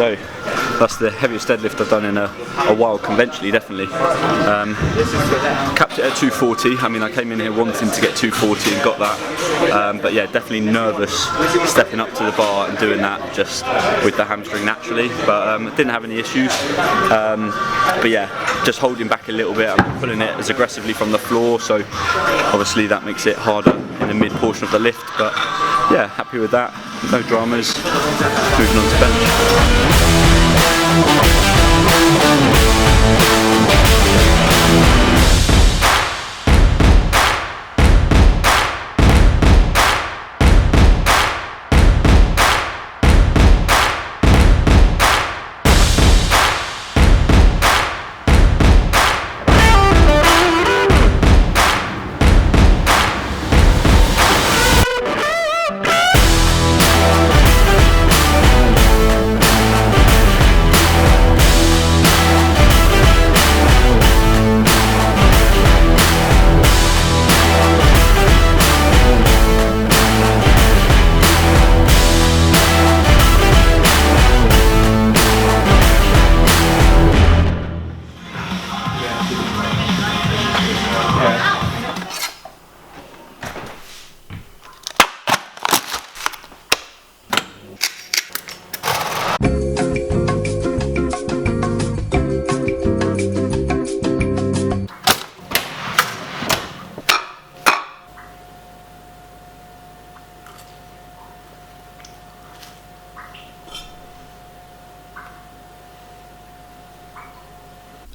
So that's the heaviest deadlift I've done in a while, conventionally, definitely. Capped it at 240. I mean, I came in here wanting to get 240 and got that. But yeah, definitely nervous stepping up to the bar and doing that just with the hamstring naturally. But didn't have any issues. But yeah, just holding back a little bit. I'm pulling it as aggressively from the floor, so obviously that makes it harder in the mid portion of the lift. But yeah, happy with that. No dramas. Moving on to bench.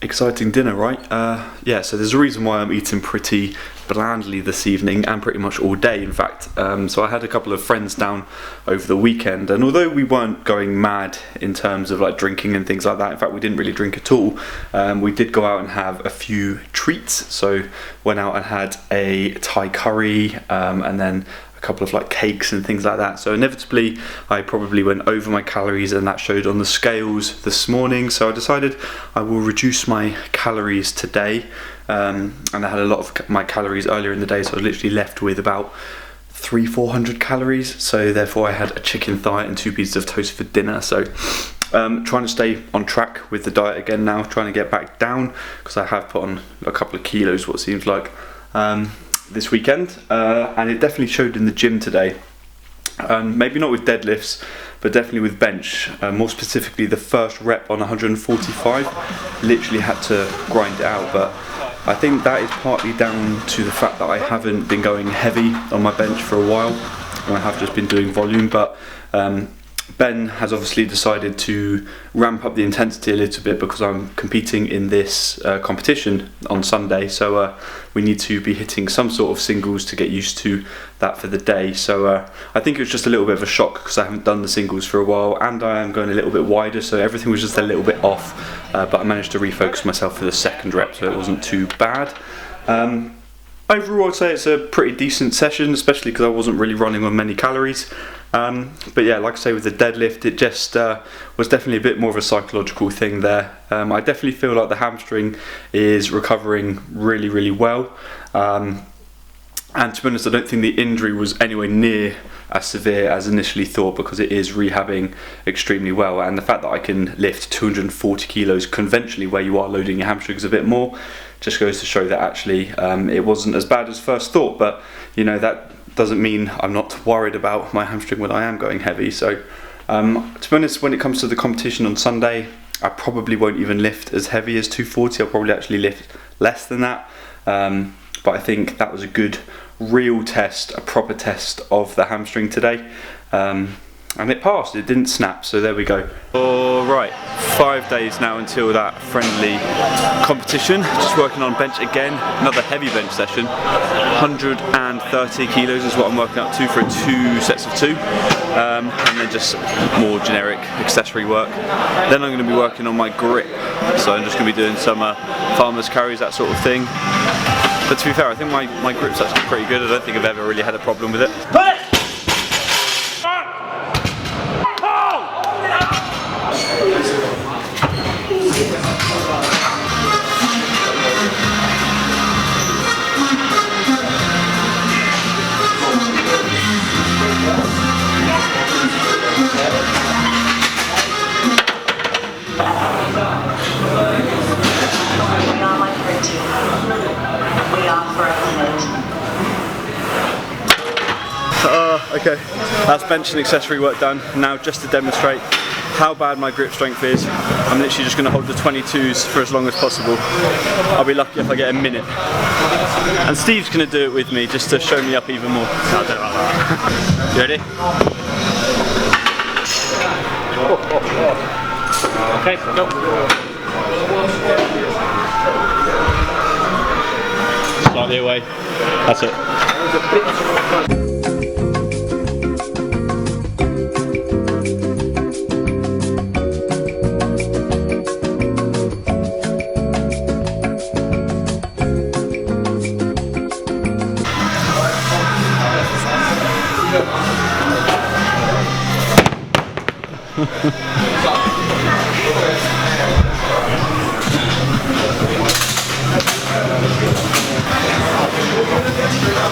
Exciting dinner, right? Yeah, so there's a reason why I'm eating pretty blandly this evening and pretty much all day, in fact. So I had a couple of friends down over the weekend, and although we weren't going mad in terms of like drinking and things like that, in fact we didn't really drink at all, we did go out and have a few treats. So went out and had a Thai curry and then a couple of like cakes and things like that. So inevitably I probably went over my calories, and that showed on the scales this morning. So I decided I will reduce my calories today, and I had a lot of my calories earlier in the day, so I was literally left with about 300-400 calories. So therefore I had a chicken thigh and 2 pieces of toast for dinner. So trying to stay on track with the diet again now, trying to get back down, because I have put on a couple of kilos, what seems like, this weekend, and it definitely showed in the gym today. Maybe not with deadlifts, but definitely with bench. More specifically, the first rep on 145, literally had to grind it out. But I think that is partly down to the fact that I haven't been going heavy on my bench for a while, and I have just been doing volume. But Ben has obviously decided to ramp up the intensity a little bit because I'm competing in this competition on Sunday, so we need to be hitting some sort of singles to get used to that for the day. So I think it was just a little bit of a shock because I haven't done the singles for a while, and I am going a little bit wider, so everything was just a little bit off, but I managed to refocus myself for the second rep, so it wasn't too bad. Overall, I'd say it's a pretty decent session, especially because I wasn't really running on many calories. But yeah, like I say, with the deadlift, it just was definitely a bit more of a psychological thing there. I definitely feel like the hamstring is recovering really, really well. And to be honest, I don't think the injury was anywhere near as severe as initially thought, because it is rehabbing extremely well. And the fact that I can lift 240 kilos conventionally, where you are loading your hamstrings a bit more, just goes to show that actually it wasn't as bad as first thought. But you know, that doesn't mean I'm not worried about my hamstring when I am going heavy. So to be honest, when it comes to the competition on Sunday, I probably won't even lift as heavy as 240. I'll probably actually lift less than that. But I think that was a good real test, a proper test of the hamstring today. And it passed, it didn't snap, so there we go. Alright, 5 days now until that friendly competition. Just working on bench again, another heavy bench session. 130 kilos is what I'm working up to for 2 sets of 2. And then just more generic accessory work. Then I'm going to be working on my grip. So I'm just going to be doing some farmer's carries, that sort of thing. But to be fair, I think my grip's actually pretty good. I don't think I've ever really had a problem with it. Okay, that's bench and accessory work done. Now just to demonstrate how bad my grip strength is, I'm literally just going to hold the 22s for as long as possible. I'll be lucky if I get a minute. And Steve's going to do it with me just to show me up even more. I'll do it like that. You ready? Okay, go. Slightly away. That's it.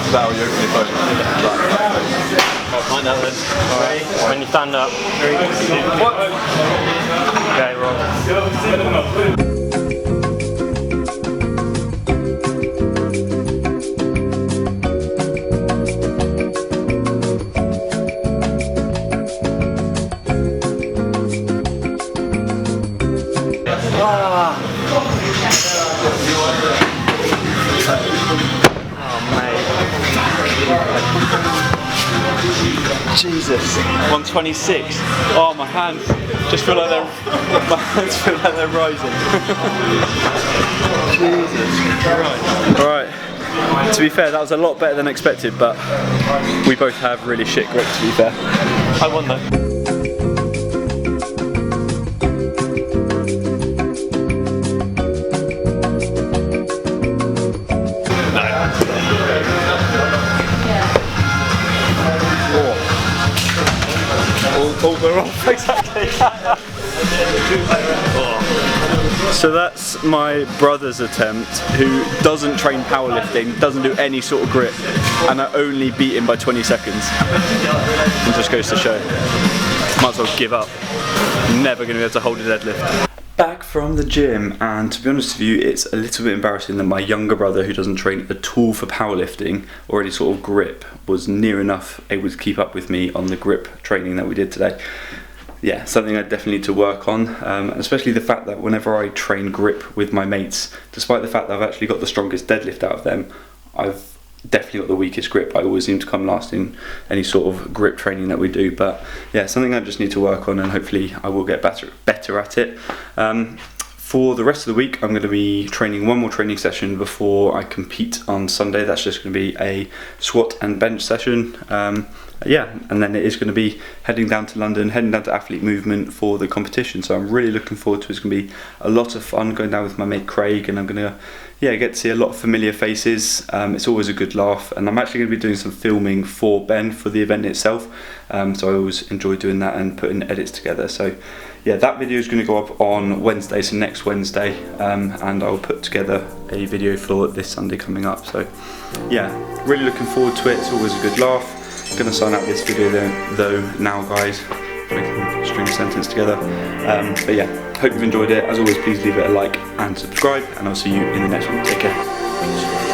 Is that how you open your phone? Find out then. Alright. When you stand up. 3, 2, 1. Okay, roll. Jesus, 126. Oh, my hands just feel like they're rising. Jesus Christ. Alright, to be fair, that was a lot better than expected, but we both have really shit grip, to be fair. I won though. All the off, exactly. So that's my brother's attempt, who doesn't train powerlifting, doesn't do any sort of grip, and I only beat him by 20 seconds. And just goes to show, might as well give up. Never going to be able to hold a deadlift. Back from the gym, and to be honest with you, it's a little bit embarrassing that my younger brother, who doesn't train at all for powerlifting or any sort of grip, was near enough able to keep up with me on the grip training that we did today. Yeah, something I definitely need to work on, especially the fact that whenever I train grip with my mates, despite the fact that I've actually got the strongest deadlift out of them, I've definitely got the weakest grip. I always seem to come last in any sort of grip training that we do, but yeah, something I just need to work on, and hopefully I will get better at it. For the rest of the week, I'm going to be training one more training session before I compete on Sunday. That's just going to be a squat and bench session. Yeah, and then it is going to be heading down to London, heading down to Athlete Movement for the competition. So I'm really looking forward to it. It's going to be a lot of fun going down with my mate Craig, and I'm going to get to see a lot of familiar faces. It's always a good laugh, and I'm actually going to be doing some filming for Ben for the event itself. So I always enjoy doing that and putting edits together. So yeah, that video is going to go up on Wednesday, so next Wednesday, and I'll put together a video for this Sunday coming up. So yeah, really looking forward to it. It's always a good laugh. I'm going to sign out this video though now, guys. If I can string a sentence together. But yeah, hope you've enjoyed it. As always, please leave it a like and subscribe, and I'll see you in the next one. Take care.